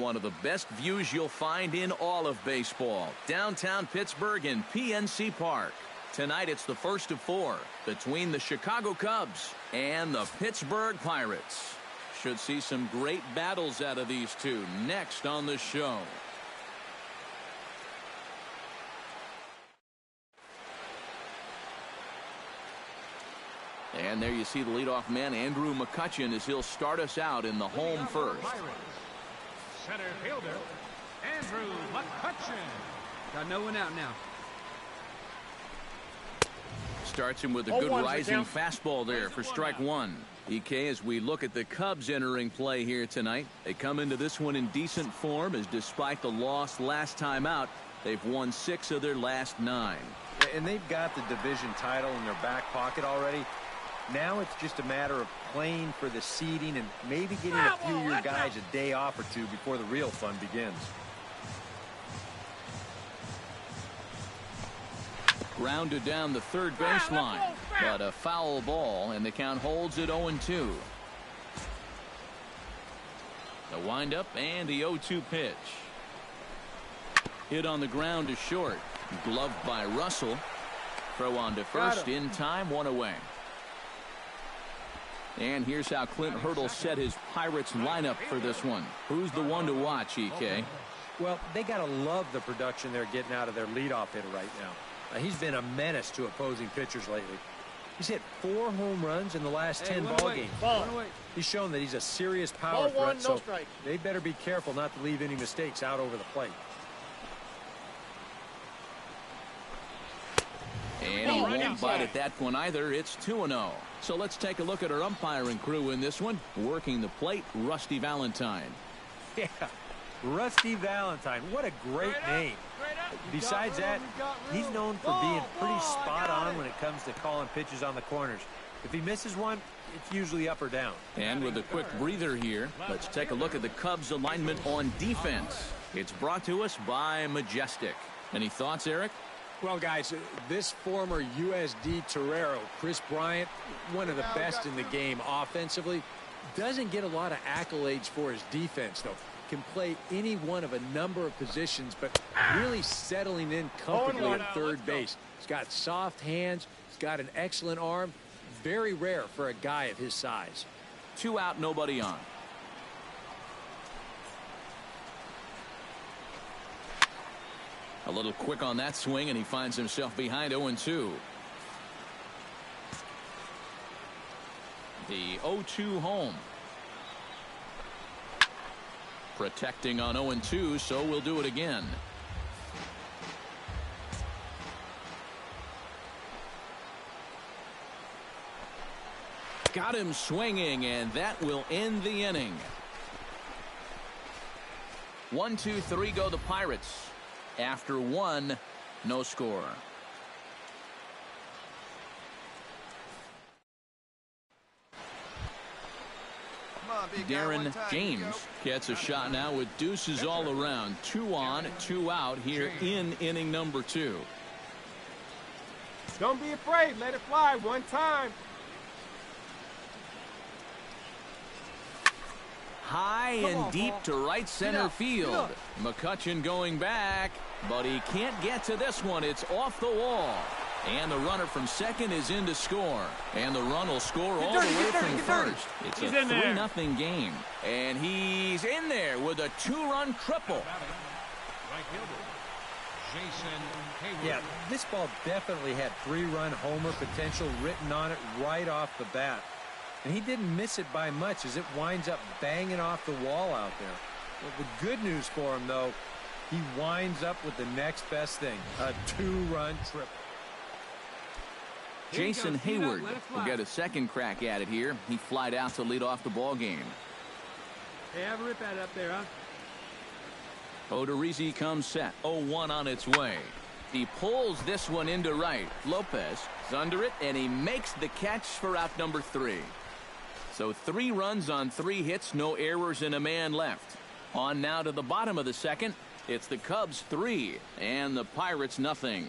one of the best views you'll find in all of baseball. Downtown Pittsburgh in PNC Park. Tonight it's the first of 4 between the Chicago Cubs and the Pittsburgh Pirates. Should see some great battles out of these two next on the show. And there you see the leadoff man, Andrew McCutchen, as he'll start us out in the home first. Center fielder, Andrew McCutchen. Got no one out now. Starts him with a good rising fastball there for strike one. EK, as we look at the Cubs entering play here tonight, they come into this one in decent form, as despite the loss last time out, they've won 6 of their last 9. And they've got the division title in their back pocket already. Now it's just a matter of playing for the seeding and maybe getting a few of your guys a day off or two before the real fun begins. Grounded down the third baseline, but a foul ball, and the count holds at 0-2. The windup and the 0-2 pitch. Hit on the ground to short. Gloved by Russell. Throw on to first in time, 1 away. And here's how Clint Hurdle set his Pirates lineup for this one. Who's the one to watch, EK? Well, they got to love the production they're getting out of their leadoff hitter right now. He's been a menace to opposing pitchers lately. He's hit 4 home runs in the last 10 ball games. He's shown that he's a serious power threat, so they better be careful not to leave any mistakes out over the plate. And he won't bite at that one either. It's 2-0. So let's take a look at our umpiring crew in this one. Working the plate, Rusty Valentine. Yeah, Rusty Valentine. What a great name. Besides that, he's known for being pretty spot on when it comes to calling pitches on the corners. If he misses one, it's usually up or down. And with a quick breather here, let's take a look at the Cubs alignment on defense. It's brought to us by Majestic. Any thoughts, Eric? Well, guys, this former USD Torero, Chris Bryant, one of the best in the game offensively, doesn't get a lot of accolades for his defense, though. Can play any one of a number of positions, but really settling in comfortably at third base. He's got soft hands. He's got an excellent arm. Very rare for a guy of his size. 2 out, nobody on. A little quick on that swing, and he finds himself behind 0-2. The 0-2 home. Protecting on 0-2, so we'll do it again. Got him swinging, and that will end the inning. 1-2-3 go the Pirates. After 1, no score. Darren James gets a shot now with deuces all around. 2 on, 2 out here in inning number 2. Don't be afraid. Let it fly one time. High and deep to right center field. McCutchen going back, but he can't get to this one. It's off the wall. And the runner from second is in to score. And the run will score all the way from first. It's a 3-0 game. And he's in there with a 2-run triple. Yeah, this ball definitely had 3-run homer potential written on it right off the bat. And he didn't miss it by much as it winds up banging off the wall out there. Well, the good news for him, though, he winds up with the next best thing, a 2-run triple. Jason Hayward will get a second crack at it here. He flied out to lead off the ball game. Hey, have a rip at it up there, huh? Odorizzi comes set. 0-1 on its way. He pulls this one into right. Lopez is under it, and he makes the catch for out number 3. So 3 runs on 3 hits, no errors, and a man left. On now to the bottom of the second. It's the Cubs 3 and the Pirates nothing.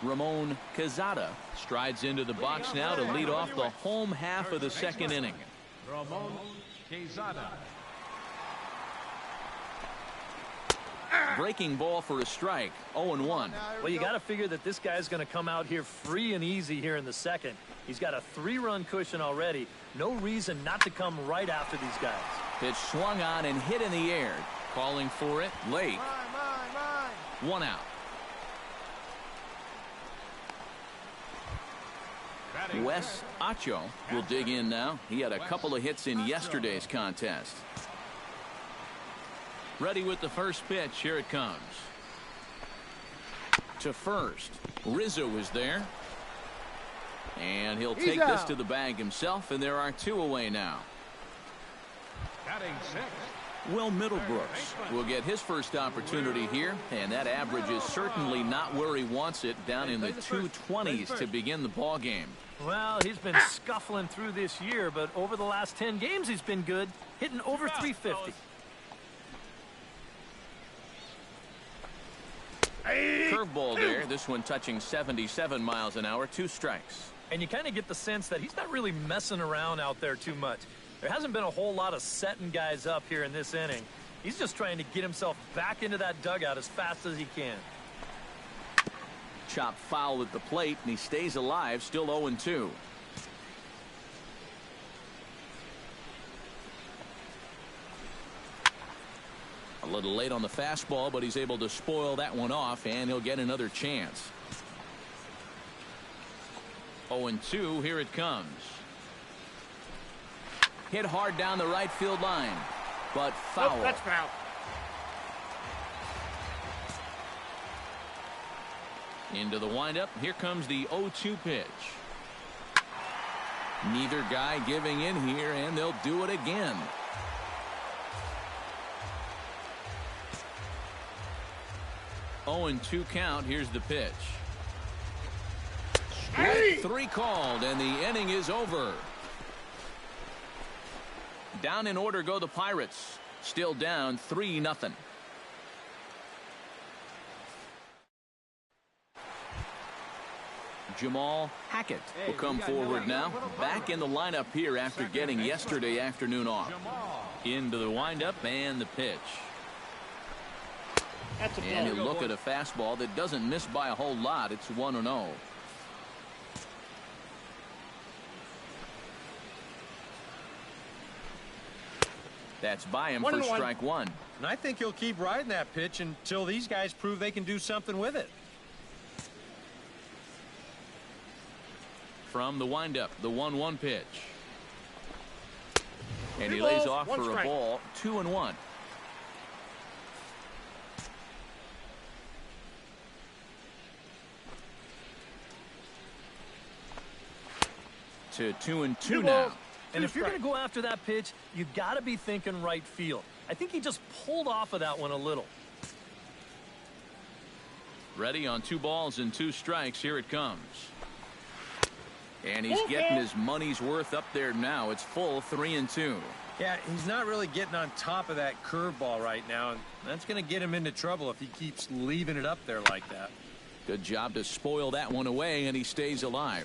Ramon Quezada strides into the box now to lead off the home half of the second inning. Ramon Quezada. Breaking ball for a strike. 0-1. Well, you got to figure that this guy's going to come out here free and easy here in the second. He's got a 3-run cushion already. No reason not to come right after these guys. Pitch swung on and hit in the air. Calling for it late. One out. Wes Acho will dig in now. He had a couple of hits in yesterday's contest. Ready with the first pitch. Here it comes. To first. Rizzo is there. And he'll take this to the bag himself, and there are 2 away now. Batting six. Will Middlebrooks will get his first opportunity here, and that average is certainly not where he wants it, down in the 220s to begin the ball game. Well, he's been scuffling through this year, but over the last 10 games he's been good, hitting over 350. Curveball there, this one touching 77 miles an hour, 2 strikes. And you kind of get the sense that he's not really messing around out there too much. There hasn't been a whole lot of setting guys up here in this inning. He's just trying to get himself back into that dugout as fast as he can. Chop foul at the plate, and he stays alive, still 0-2. A little late on the fastball, but he's able to spoil that one off, and he'll get another chance. 0-2, here it comes. Hit hard down the right field line, but foul. Oh, that's foul. Into the windup. Here comes the 0-2 pitch. Neither guy giving in here, and they'll do it again. Oh, and 2 count. Here's the pitch. Strike 3 called, and the inning is over. Down in order go the Pirates. Still down 3-0. Jamal Hackett will come forward now. Back in the lineup here after getting yesterday afternoon off. Into the windup and the pitch. And he'll look at a fastball that doesn't miss by a whole lot. It's 1-0. That's by him for strike 1. And I think he'll keep riding that pitch until these guys prove they can do something with it. From the windup, the 1-1 pitch. And he lays off for a ball. 2-1. To 2-2 now. And if you're going to go after that pitch, you got to be thinking right field. I think he just pulled off of that one a little. Ready on 2 balls and 2 strikes. Here it comes. And he's getting his money's worth up there now. It's full 3-2. Yeah, he's not really getting on top of that curveball right now, and that's going to get him into trouble if he keeps leaving it up there like that. Good job to spoil that one away, and he stays alive.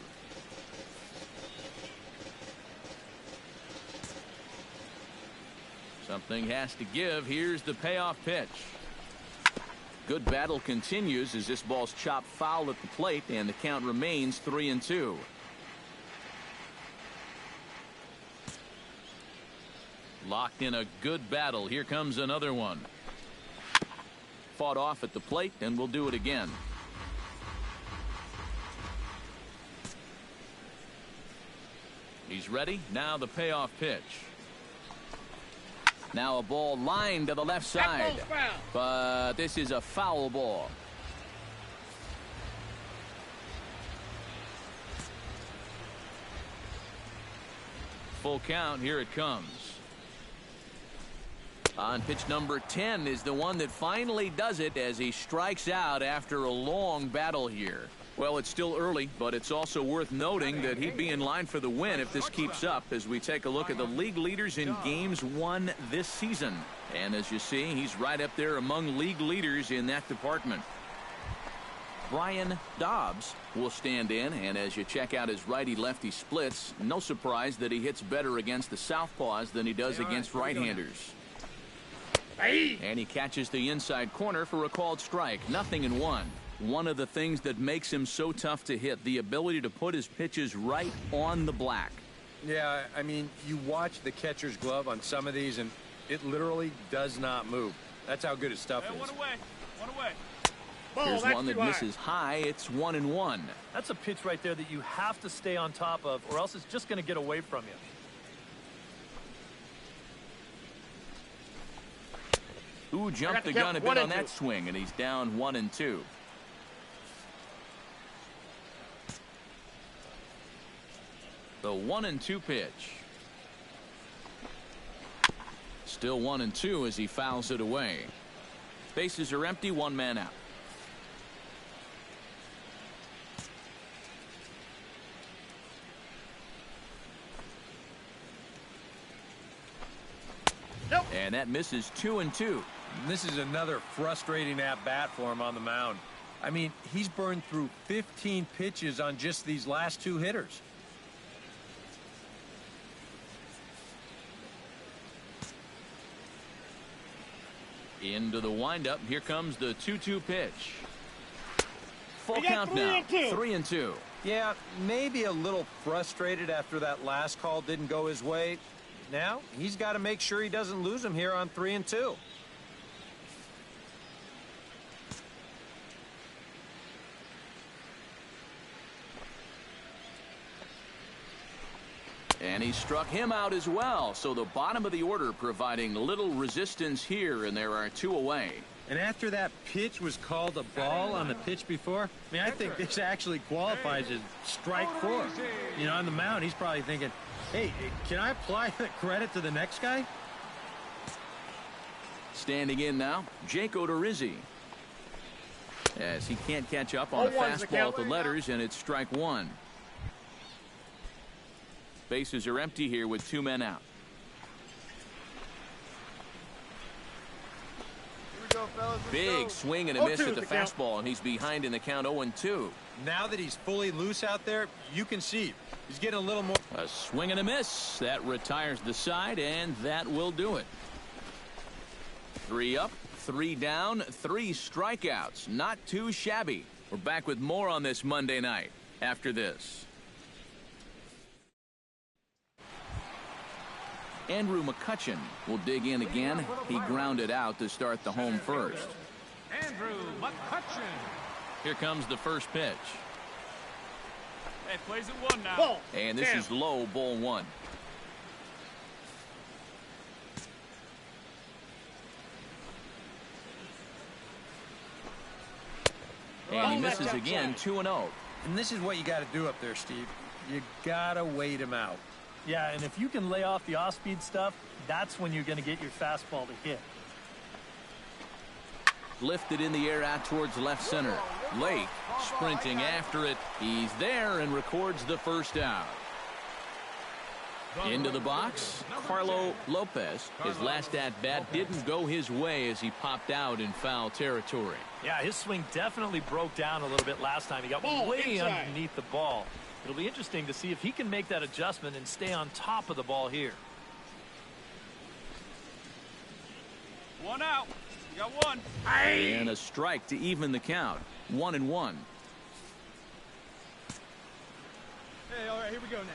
Something has to give. Here's the payoff pitch. Good battle continues as this ball's chopped foul at the plate, and the count remains 3-2. Locked in a good battle. Here comes another one. Fought off at the plate, and we'll do it again. He's ready. Now the payoff pitch. Now a ball lined to the left side. But this is a foul ball. Full count. Here it comes. On pitch number 10 is the one that finally does it as he strikes out after a long battle here. Well, it's still early, but it's also worth noting that he'd be in line for the win if this keeps up as we take a look at the league leaders in games won this season. And as you see, he's right up there among league leaders in that department. Brian Dobbs will stand in, and as you check out his righty-lefty splits, no surprise that he hits better against the southpaws than he does against right-handers. And he catches the inside corner for a called strike. 0-1. One of the things that makes him so tough to hit, the ability to put his pitches right on the black. Yeah, I mean, you watch the catcher's glove on some of these, and it literally does not move. That's how good his stuff is. One away. One away. Here's one that misses high. It's 1-1. That's a pitch right there that you have to stay on top of, or else it's just going to get away from you. Ooh, jumped the gun a bit on that swing, and he's down 1-2. The 1-2 pitch. Still 1-2 as he fouls it away. Bases are empty, one man out. And that misses 2-2. This is another frustrating at-bat for him on the mound. I mean, he's burned through 15 pitches on just these last two hitters. Into the windup. Here comes the 2-2 pitch. Full count now. 3-2. Yeah, maybe a little frustrated after that last call didn't go his way. Now he's got to make sure he doesn't lose him here on 3-2. And he struck him out as well. So the bottom of the order providing little resistance here, and there are two away. And after that pitch was called a ball on the pitch before, I mean, I think this actually qualifies as strike 4. You know, on the mound, he's probably thinking, hey, can I apply the credit to the next guy? Standing in now, Jake Odorizzi. As he can't catch up on a fastball at the letters, and it's strike 1. Bases are empty here with two men out. Big swing and a miss at the fastball, and he's behind in the count 0-2. Now that he's fully loose out there, you can see he's getting a little more. A swing and a miss. That retires the side, and that will do it. 3 up, 3 down, 3 strikeouts. Not too shabby. We're back with more on this Monday night after this. Andrew McCutchen will dig in again. He grounded out to start the home first. Andrew McCutchen. Here comes the first pitch. Hey, plays at 1 now. And this is low, ball 1. And he misses again, 2-0. And this is what you got to do up there, Steve. You got to wait him out. Yeah, and if you can lay off the off-speed stuff, that's when you're going to get your fastball to hit. Lifted in the air out towards left center. Lake sprinting after it. He's there and records the first out. Into the box, Carlo Lopez. His last at-bat didn't go his way as he popped out in foul territory. Yeah, his swing definitely broke down a little bit last time. He got way underneath the ball. It'll be interesting to see if he can make that adjustment and stay on top of the ball here. 1 out. You got 1. And a strike to even the count. 1-1. Hey, all right, here we go now.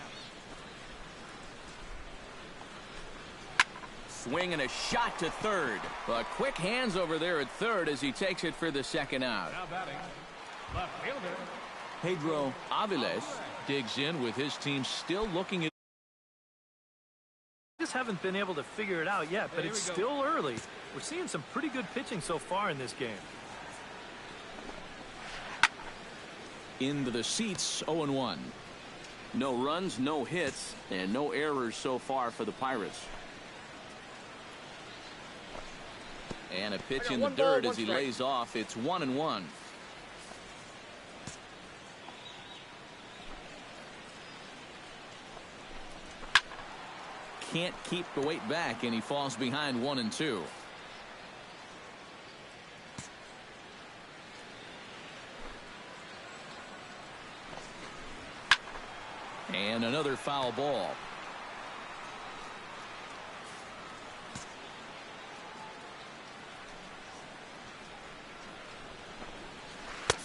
Swing and a shot to third. But quick hands over there at third as he takes it for the second out. Now batting. Left fielder. Pedro Aviles digs in with his team still looking at. Just haven't been able to figure it out yet, but it's still early. We're seeing some pretty good pitching so far in this game. Into the seats, 0-1. No runs, no hits, and no errors so far for the Pirates. And a pitch in the dirt as he lays off. It's 1-1. Can't keep the weight back, and he falls behind 1-2. And another foul ball.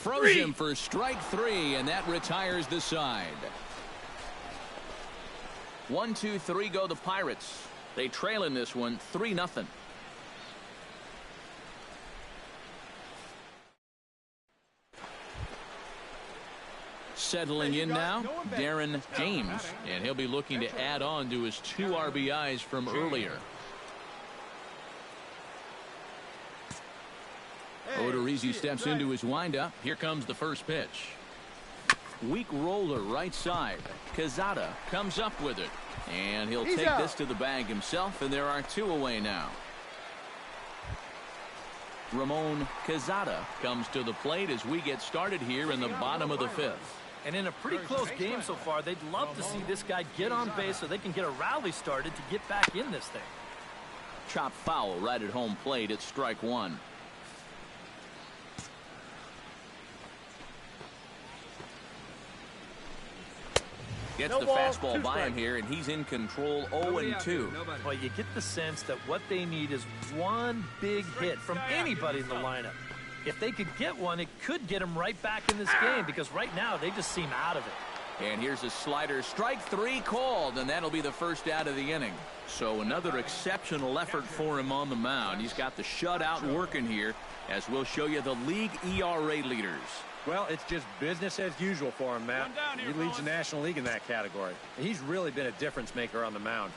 Throws him for strike 3, and that retires the side. 1-2-3 go the Pirates. They trail in this one 3-0. Settling in now, Darren James, and he'll be looking to add on to his 2 RBIs from earlier. Odorizzi steps into his windup. Here comes the first pitch. Weak roller right side. Quezada comes up with it, and he'll take this to the bag himself, and there are 2 away now. Ramon Quezada comes to the plate as we get started here in the bottom of the 5th. And in a pretty close game so far, they'd love to see this guy get on base so they can get a rally started to get back in this thing. Chop foul right at home plate. It's strike 1. Gets the fastball by him here, and he's in control 0-2. Well, you get the sense that what they need is one big hit from anybody in the lineup. If they could get one, it could get them right back in this game, because right now they just seem out of it. And here's a slider. Strike 3 called, and that'll be the first out of the inning. So another exceptional effort for him on the mound. He's got the shutout working here, as we'll show you the league ERA leaders. Well, it's just business as usual for him, Matt. He leads the National League in that category. He's really been a difference maker on the mound.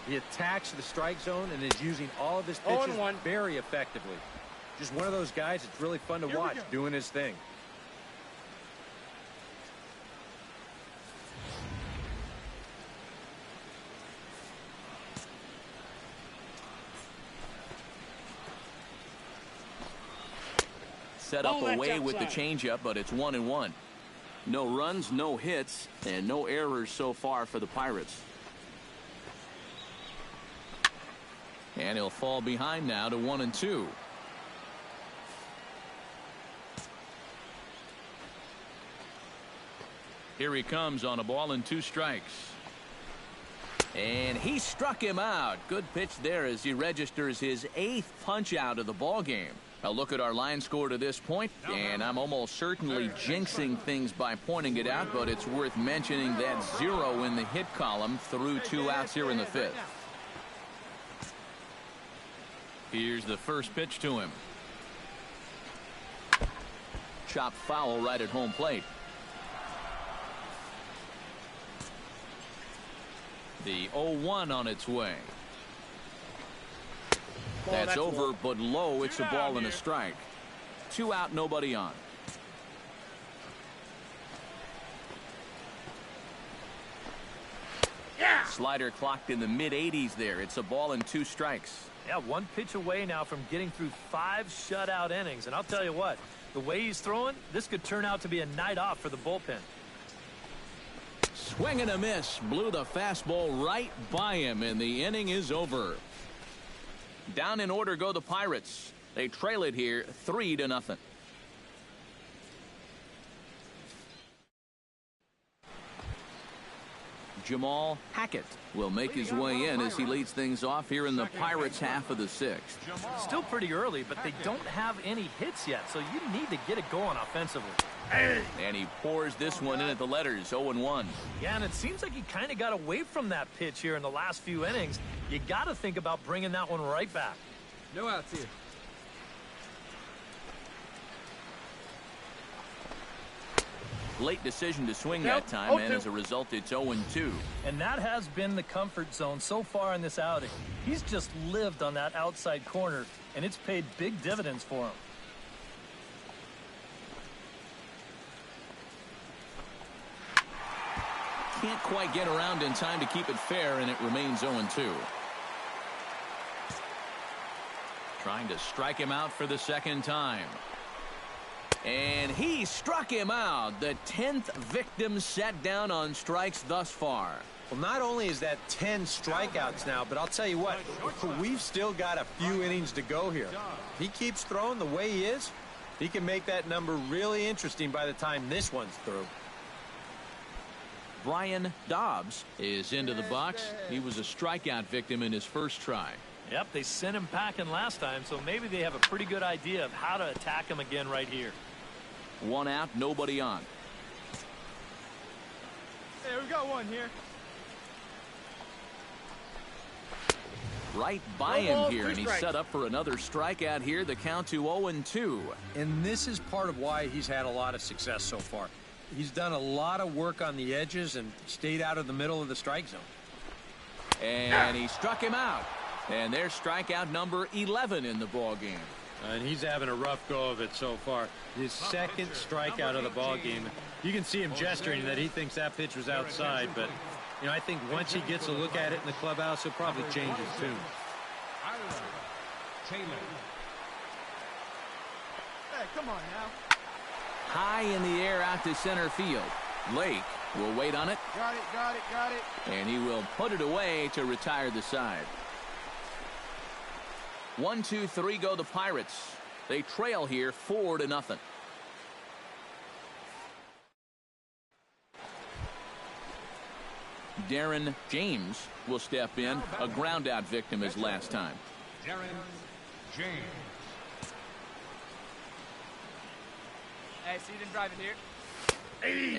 He attacks the strike zone and is using all of his pitches very effectively. Just one of those guys that's really fun to watch doing his thing. Set up away with the changeup, but it's 1-1. No runs, no hits, and no errors so far for the Pirates. And he'll fall behind now to 1-2. Here he comes on a ball and 2 strikes. And he struck him out. Good pitch there as he registers his 8th punch out of the ball game. A look at our line score to this point, and I'm almost certainly jinxing things by pointing it out, but it's worth mentioning that 0 in the hit column through 2 outs here in the 5th. Here's the first pitch to him. Chop foul right at home plate. The 0-1 on its way. That's over, but low. It's a ball and a strike. 2 out, nobody on. Slider clocked in the mid-80s there. It's a ball and 2 strikes. Yeah, 1 pitch away now from getting through 5 shutout innings. And I'll tell you what, the way he's throwing, this could turn out to be a night off for the bullpen. Swing and a miss. Blew the fastball right by him, and the inning is over. Down in order go the Pirates. They trail it here 3-0. Jamal Hackett will make his way in as he leads things off here in the Pirates' half of the 6th. Still pretty early, but they don't have any hits yet, so you need to get it going offensively. And he pours this one in at the letters, 0-1. Yeah, and it seems like he kind of got away from that pitch here in the last few innings. You got to think about bringing that one right back. No outs here. Late decision to swing that time, and as a result, it's 0-2. And that has been the comfort zone so far in this outing. He's just lived on that outside corner, and it's paid big dividends for him. Can't quite get around in time to keep it fair, and it remains 0-2. Trying to strike him out for the 2nd time. And he struck him out. The 10th victim set down on strikes thus far. Well, not only is that 10 strikeouts now, but I'll tell you what, we've still got a few innings to go here. If he keeps throwing the way he is, he can make that number really interesting by the time this one's through. Brian Dobbs is into the box. He was a strikeout victim in his first try. Yep, they sent him packing last time, so maybe they have a pretty good idea of how to attack him again right here. 1 out, nobody on. Hey, we got one here. Right by him here, and he's set up for another strikeout here. The count to 0-2. And this is part of why he's had a lot of success so far. He's done a lot of work on the edges and stayed out of the middle of the strike zone. And he struck him out. And there's strikeout number 11 in the ball game. And he's having a rough go of it so far. His second strikeout of the ball game. You can see him gesturing that he thinks that pitch was outside, but you know, I think once he gets a look at it in the clubhouse, he'll probably change his tune. Hey, come on now. High in the air out to center field. Lake will wait on it. Got it. And he will put it away to retire the side. 1, 2, 3 go the Pirates. They trail here 4-0. Darren James will step in, a ground out victim as last time. Darren James. Hey, see them driving here.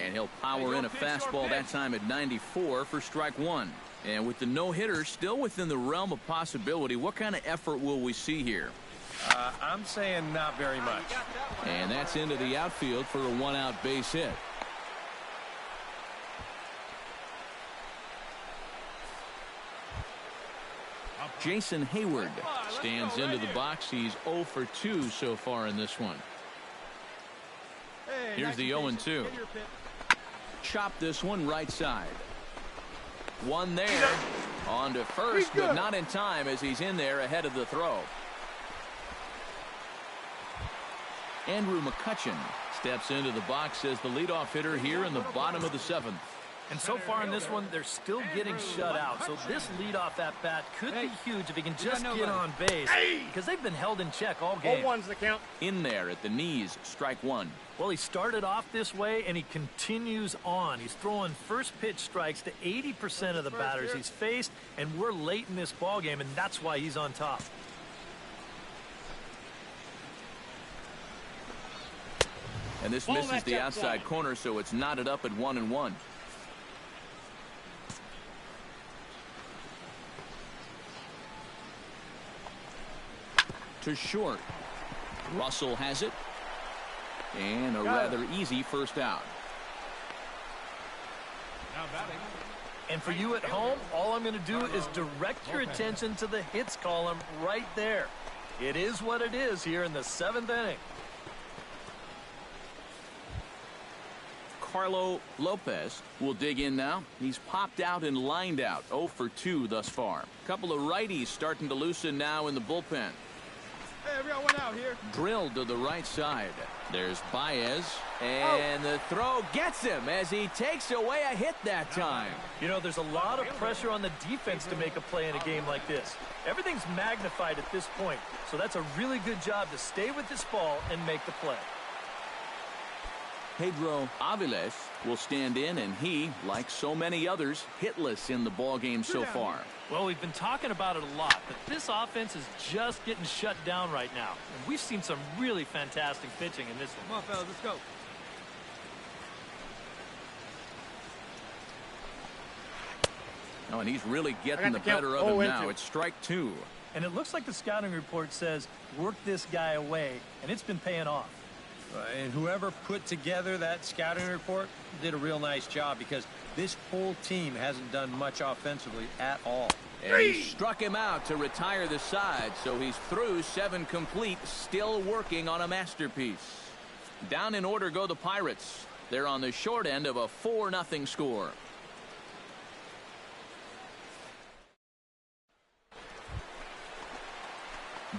And he'll power in a fastball that time at 94 for strike 1. And with the no-hitter still within the realm of possibility, what kind of effort will we see here? I'm saying not very much. And that's into the outfield for a 1-out base hit. Jason Hayward stands into the box. He's 0 for 2 so far in this one. Here's the 0-2. Chop this one right side. One there. On to first, but not in time as he's in there ahead of the throw. Andrew McCutchen steps into the box as the leadoff hitter here in the bottom of the 7th. And so far in this one, they're still getting shut out. So this leadoff at bat could be huge if he can just get on base, because they've been held in check all game. 0-1's the count. In there at the knees, strike 1. Well, he started off this way, and he continues on. He's throwing first pitch strikes to 80% of the batters he's faced, and we're late in this ball game, and that's why he's on top. And this misses the outside corner, so it's knotted up at 1-1. To short. Russell has it. And a rather easy first out. And for you at home, all I'm going to do is direct your attention to the hits column right there. It is what it is here in the 7th inning. Carlo Lopez will dig in now. He's popped out and lined out. 0 for 2 thus far. A couple of righties starting to loosen now in the bullpen. Hey, we got one out here. Drilled to the right side. There's Baez. And the throw gets him as he takes away a hit that time. You know, there's a lot of pressure on the defense to make a play in a game like this. Everything's magnified at this point. So that's a really good job to stay with this ball and make the play. Pedro Aviles will stand in, and he, like so many others, hitless in the ballgame so far. Well, we've been talking about it a lot, but this offense is just getting shut down right now. And we've seen some really fantastic pitching in this one. Come on, fellas, let's go. Oh, and he's really getting the better of him now. It's strike 2. And it looks like the scouting report says, work this guy away, and it's been paying off. And whoever put together that scouting report did a real nice job, because this whole team hasn't done much offensively at all. And he struck him out to retire the side, so he's through 7 complete, still working on a masterpiece. Down in order go the Pirates. They're on the short end of a 4-0 score.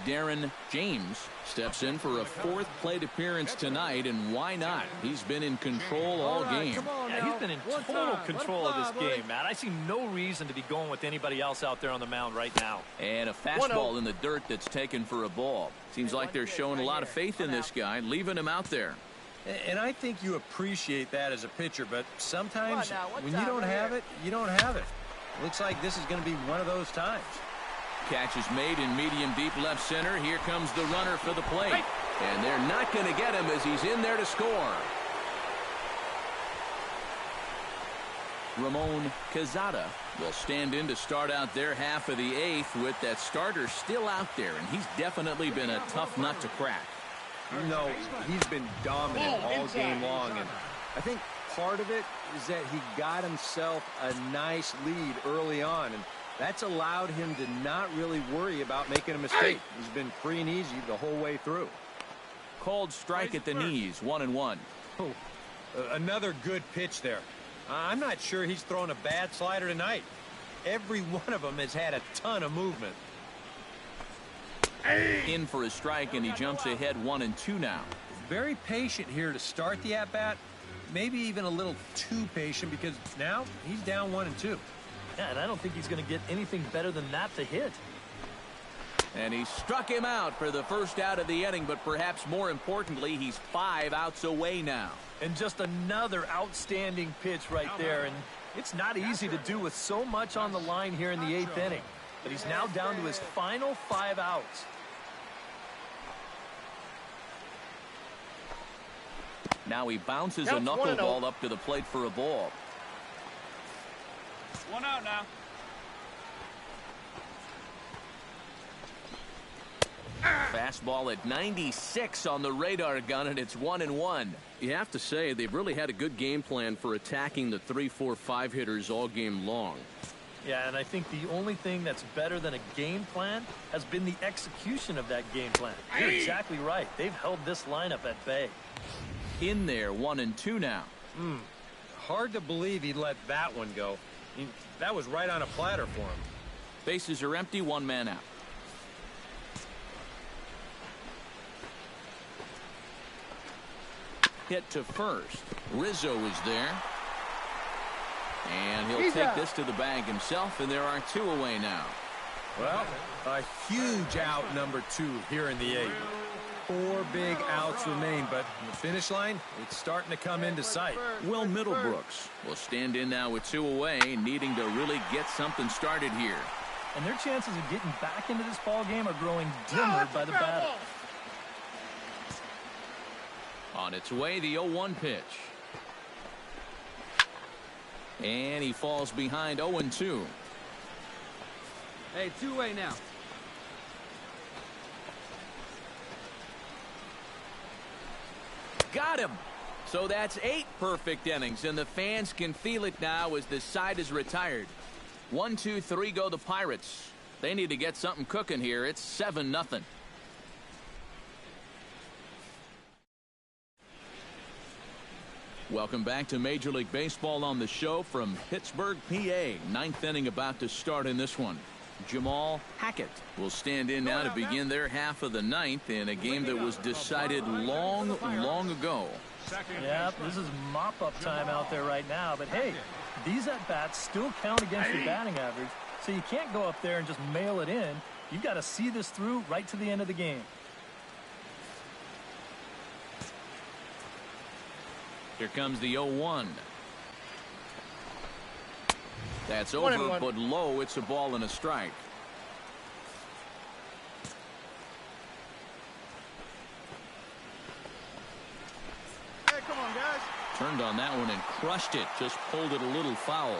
Darren James steps in for a 4th plate appearance tonight, and why not? He's been in control all game. Yeah, he's been in total control of this game, Matt. I see no reason to be going with anybody else out there on the mound right now. And a fastball in the dirt that's taken for a ball. Seems like they're showing a lot of faith in this guy, leaving him out there. And I think you appreciate that as a pitcher, but sometimes when you don't have it, you don't have it. Looks like this is going to be one of those times. Catch is made in medium deep left center. Here comes the runner for the plate. And they're not going to get him as he's in there to score. Ramon Quezada will stand in to start out their half of the eighth with that starter still out there, and he's definitely been a tough nut to crack. You know, he's been dominant all game long, and I think part of it is that he got himself a nice lead early on, and that's allowed him to not really worry about making a mistake. He's been free and easy the whole way through. Called strike at the knees, 1-1. Oh, another good pitch there. I'm not sure he's thrown a bad slider tonight. Every one of them has had a ton of movement. In for a strike, and he jumps ahead 1-2 now. Very patient here to start the at-bat. Maybe even a little too patient, because now he's down 1-2. Yeah, and I don't think he's going to get anything better than that to hit. And he struck him out for the first out of the inning, but perhaps more importantly, he's 5 outs away now. And just another outstanding pitch right there. And it's not easy to do with so much on the line here in the 8th inning. But he's now down to his final 5 outs. Now he bounces a knuckleball up to the plate for a ball. 1 out now. Fastball at 96 on the radar gun, and it's 1-1. You have to say they've really had a good game plan for attacking the 3, 4, 5 hitters all game long. Yeah, and I think the only thing that's better than a game plan has been the execution of that game plan. You're exactly right. They've held this lineup at bay. In there, 1-2 now. Hard to believe he let that one go. That was right on a platter for him. Bases are empty, 1 man out. Hit to first. Rizzo is there. And he'll take this to the bag himself, and there are 2 away now. Well, a huge out, number 2 here in the 8th. 4 big outs remain, but the finish line, it's starting to come into sight. Will Middlebrooks will stand in now with 2 away, needing to really get something started here. And their chances of getting back into this ball game are growing dimmer by the batter. On its way, the 0-1 pitch. And he falls behind 0-2. Hey, 2-way now. Got him. So that's 8 perfect innings, and the fans can feel it now as the side is retired. 1, 2, 3 go the Pirates. They need to get something cooking here. It's 7-0. Welcome back to Major League Baseball on the show from Pittsburgh, PA. 9th inning about to start in this one. Jamal Hackett will stand in now to begin their half of the 9th in a game that was decided long ago. Yeah, this is mop-up time out there right now. But, hey, these at-bats still count against your batting average, so you can't go up there and just mail it in. You've got to see this through right to the end of the game. Here comes the 0-1. That's over, but low. It's a ball and a strike. Hey, come on, guys. Turned on that one and crushed it. Just pulled it a little foul.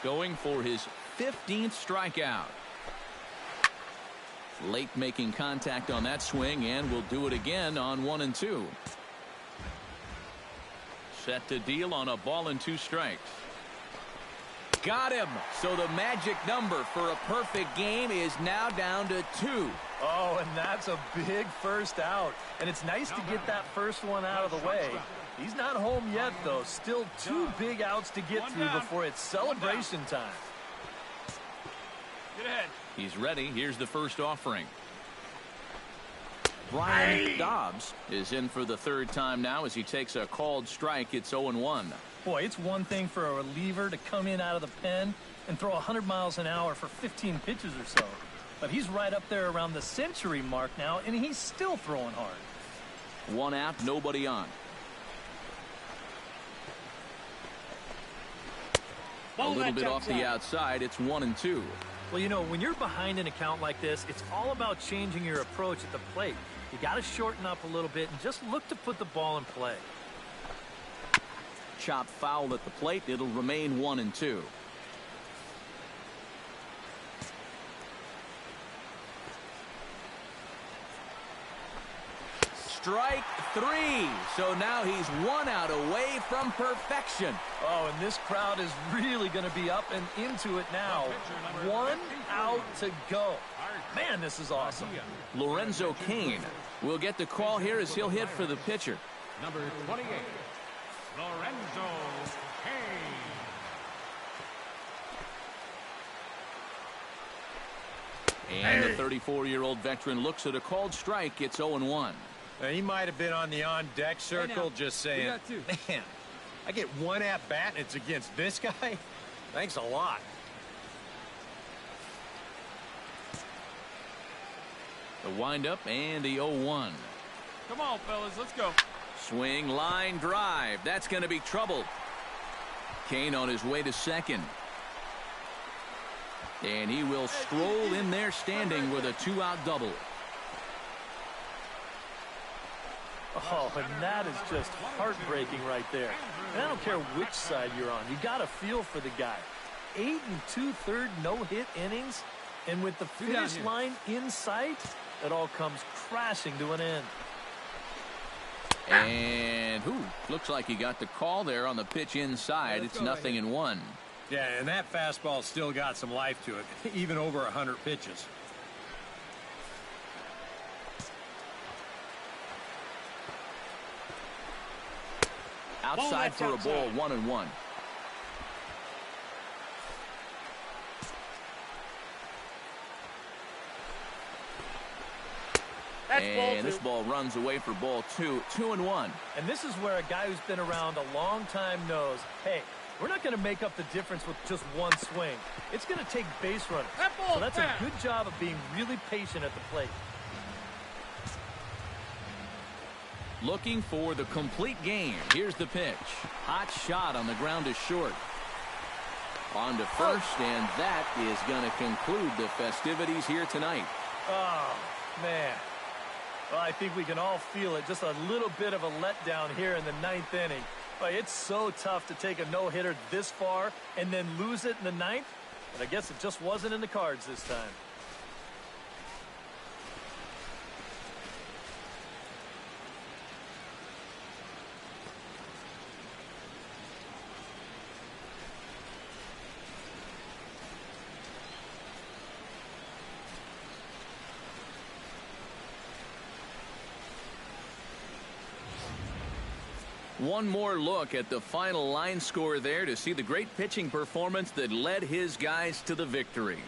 Going for his 15th strikeout. Late making contact on that swing, and will do it again on 1 and 2. Set to deal on a ball and 2 strikes. Got him. So the magic number for a perfect game is now down to 2. Oh, and that's a big first out. And it's nice to get that first one out of the way. He's not home yet, though. Still 2 big outs to get through before it's celebration time. Get ahead. He's ready. Here's the first offering. Brian Dobbs is in for the 3rd time now as he takes a called strike. It's 0-1. Boy, it's one thing for a reliever to come in out of the pen and throw 100 miles an hour for 15 pitches or so. but he's right up there around the century mark now, and he's still throwing hard. 1 out, nobody on. A little bit off the outside. It's 1-2. Well, you know, when you're behind an account like this, it's all about changing your approach at the plate. You got to shorten up a little bit and just look to put the ball in play. Chop foul at the plate. It'll remain 1-2. Strike 3. So now he's 1 out away from perfection. Oh, and this crowd is really going to be up and into it now. 1 out to go. Man, this is awesome. Lorenzo Cain will get the call here as he'll hit for the pitcher. Number 28, Lorenzo Cain. And the 34-year-old veteran looks at a called strike. It's 0-1. He might have been on the on-deck circle just saying, man, I get 1 at-bat and it's against this guy? Thanks a lot. The windup and the 0-1. Come on, fellas, let's go. Swing, line, drive. That's going to be trouble. Cain on his way to second. And he will stroll in there standing with a 2-out double. Oh, and that is just heartbreaking right there. And I don't care which side you're on. You got a feel for the guy. 8 2/3 no-hit innings. And with the finish line in sight, it all comes crashing to an end. And looks like he got the call there on the pitch inside. It's 0-1. Yeah, and that fastball still got some life to it, even over 100 pitches. Outside for a ball, 1-1. And this ball runs away for ball 2, 2-1. And this is where a guy who's been around a long time knows, hey, we're not going to make up the difference with just one swing. It's going to take base runners. So that's a good job of being really patient at the plate. Looking for the complete game. Here's the pitch. Hot shot on the ground is short. On to first, and that is going to conclude the festivities here tonight. Oh, man. Well, I think we can all feel it. Just a little bit of a letdown here in the 9th inning. But it's so tough to take a no-hitter this far and then lose it in the 9th. But I guess it just wasn't in the cards this time. One more look at the final line score there to see the great pitching performance that led his guys to the victory.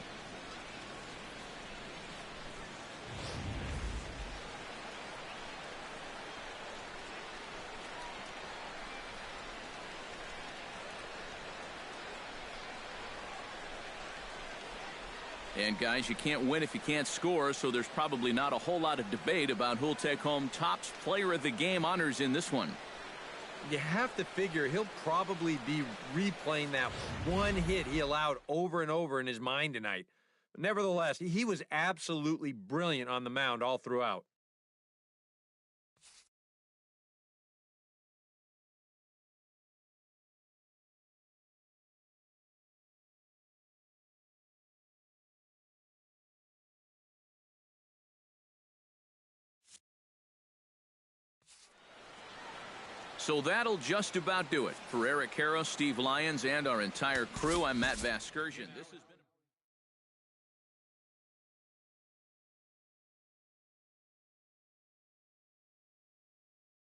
And guys, you can't win if you can't score, so there's probably not a whole lot of debate about who'll take home Topps Player of the Game honors in this one. You have to figure he'll probably be replaying that one hit he allowed over and over in his mind tonight. Nevertheless, he was absolutely brilliant on the mound all throughout. So that'll just about do it. For Eric Harrow, Steve Lyons, and our entire crew, I'm Matt Vasgersian. This is